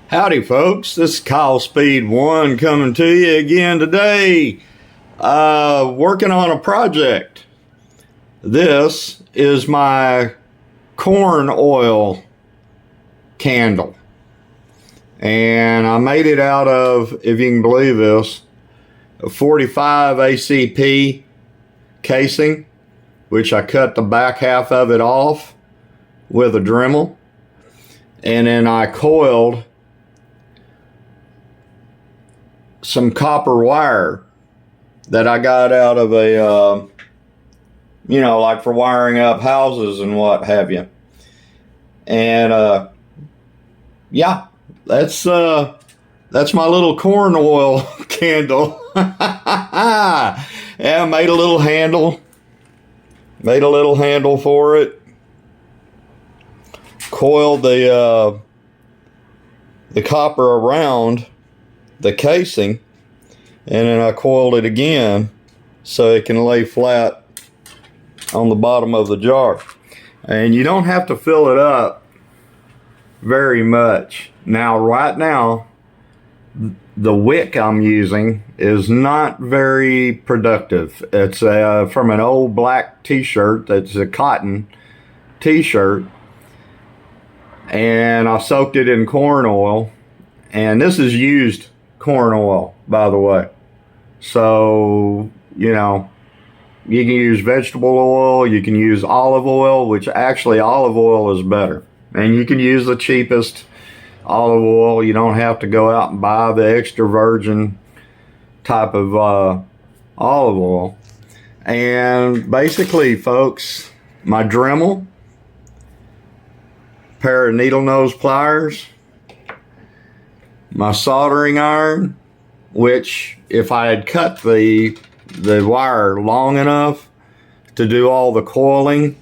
Howdy folks, this is Kyle Speed 1 coming to you again today, working on a project. This is my corn oil candle, and I made it out of, if you can believe this, a 45 ACP casing, which I cut the back half of it off with a Dremel, and then I coiled some copper wire that I got out of a, like for wiring up houses and what have you. And yeah, that's my little corn oil candle. Yeah, made a little handle for it. Coiled the copper around the casing, and then I coiled it again so it can lay flat on the bottom of the jar. And you don't have to fill it up very much. Now, right now, the wick I'm using is not very productive. It's from an old black t-shirt that's a cotton t-shirt, and I soaked it in corn oil, and this is used corn oil, by the way. So, you can use vegetable oil, you can use olive oil, which actually olive oil is better. And you can use the cheapest olive oil. You don't have to go out and buy the extra virgin type of olive oil. And basically, folks, my Dremel, pair of needle nose pliers, my soldering iron, which if I had cut the wire long enough to do all the coiling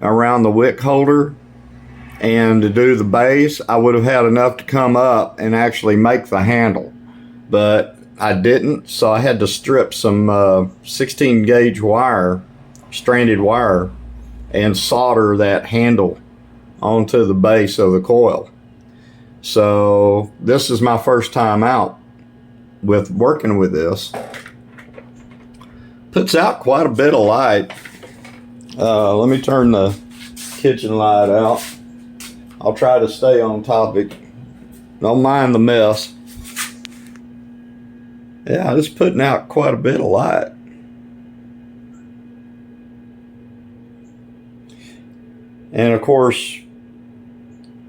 around the wick holder and to do the base, I would have had enough to come up and actually make the handle. But I didn't, so I had to strip some 16 gauge wire, stranded wire, and solder that handle onto the base of the coil. So this is my first time out with working with this. Puts out quite a bit of light. Let me turn the kitchen light out. I'll try to stay on topic. Don't mind the mess. Yeah, it's putting out quite a bit of light. And of course,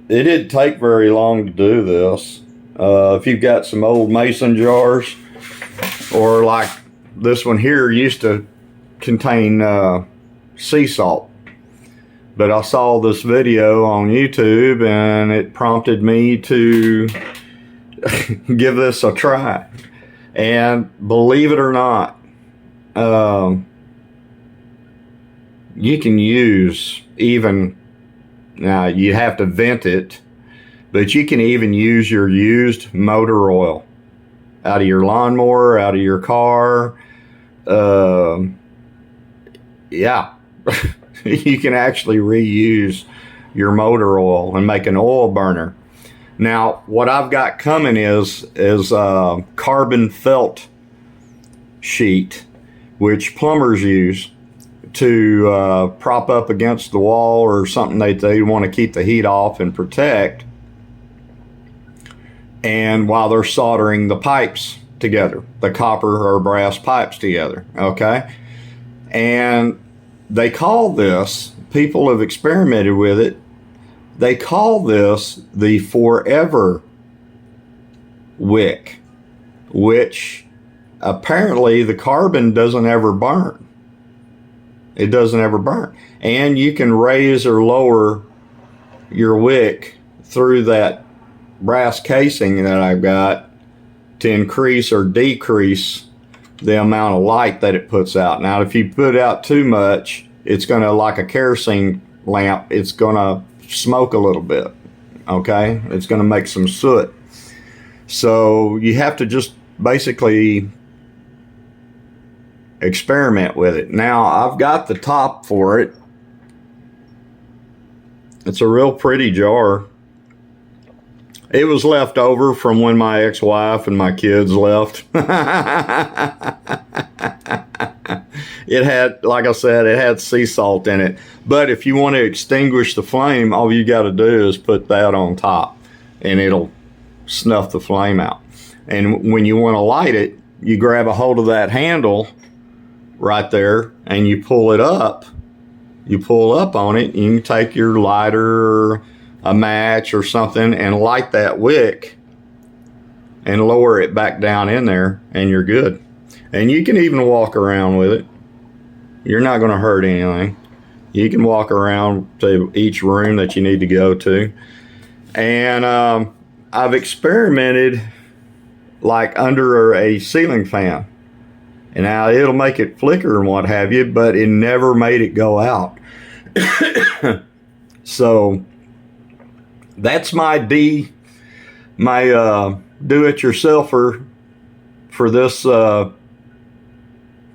it didn't take very long to do this. If you've got some old mason jars, or like this one here used to contain sea salt. But I saw this video on YouTube and it prompted me to give this a try. And believe it or not, you can use even, now you have to vent it, but you can even use your used motor oil out of your lawnmower, out of your car. Yeah, you can actually reuse your motor oil and make an oil burner. Now, what I've got coming is carbon felt sheet, which plumbers use to prop up against the wall or something they want to keep the heat off and protect, and while they're soldering the pipes together, the copper or brass pipes together, okay? And they call this, people have experimented with it, they call this the Forever wick, which apparently the carbon doesn't ever burn. It doesn't ever burn. And you can raise or lower your wick through that brass casing that I've got to increase or decrease the amount of light that it puts out. Now, if you put out too much, it's going to, like a kerosene lamp, it's going to smoke a little bit, okay? It's going to make some soot. So you have to just basically experiment with it. Now, I've got the top for it. It's a real pretty jar. It was left over from when my ex-wife and my kids left. It had, like I said, it had sea salt in it. But if you want to extinguish the flame, all you got to do is put that on top, and it'll snuff the flame out. And when you want to light it, you grab a hold of that handle right there, and you pull it up. You pull up on it, and you can take your lighter or a match or something and light that wick and lower it back down in there, and you're good. And you can even walk around with it. You're not going to hurt anything. You can walk around to each room that you need to go to. And I've experimented like under a ceiling fan. And now it'll make it flicker and what have you, but it never made it go out. So that's my do-it-yourselfer for this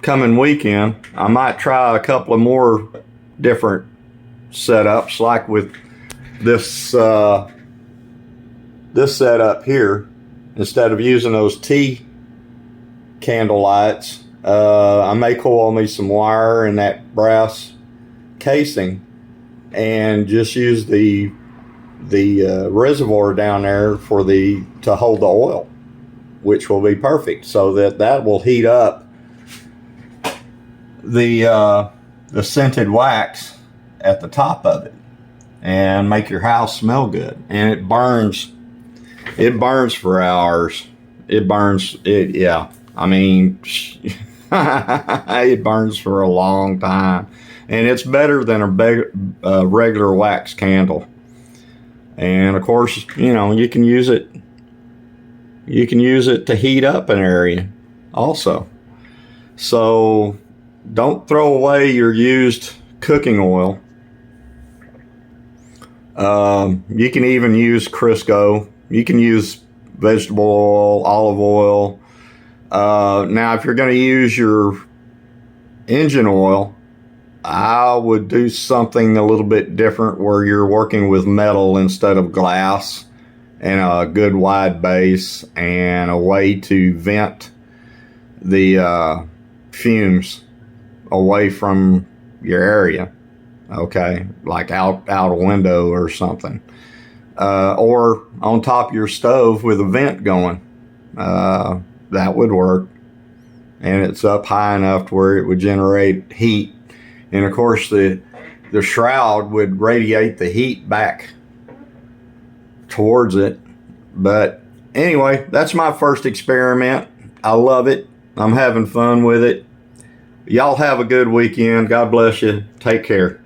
coming weekend. I might try a couple of more different setups, like with this this setup here. Instead of using those T candle lights, I may coil me some wire in that brass casing and just use the reservoir down there to hold the oil, which will be perfect, so that will heat up the scented wax at the top of it and make your house smell good. And it burns for hours. It burns it, yeah. I mean, it burns for a long time, and it's better than a regular wax candle. And of course, you know, you can use it to heat up an area also. So don't throw away your used cooking oil. You can even use Crisco. You can use vegetable oil, olive oil. Now, if you're going to use your engine oil, I would do something a little bit different where you're working with metal instead of glass, and a good wide base and a way to vent the fumes away from your area. Okay, like out a window or something, or on top of your stove with a vent going. That would work, and it's up high enough to where it would generate heat. And of course, the shroud would radiate the heat back towards it. But anyway, that's my first experiment. I love it. I'm having fun with it. Y'all have a good weekend. God bless you. Take care.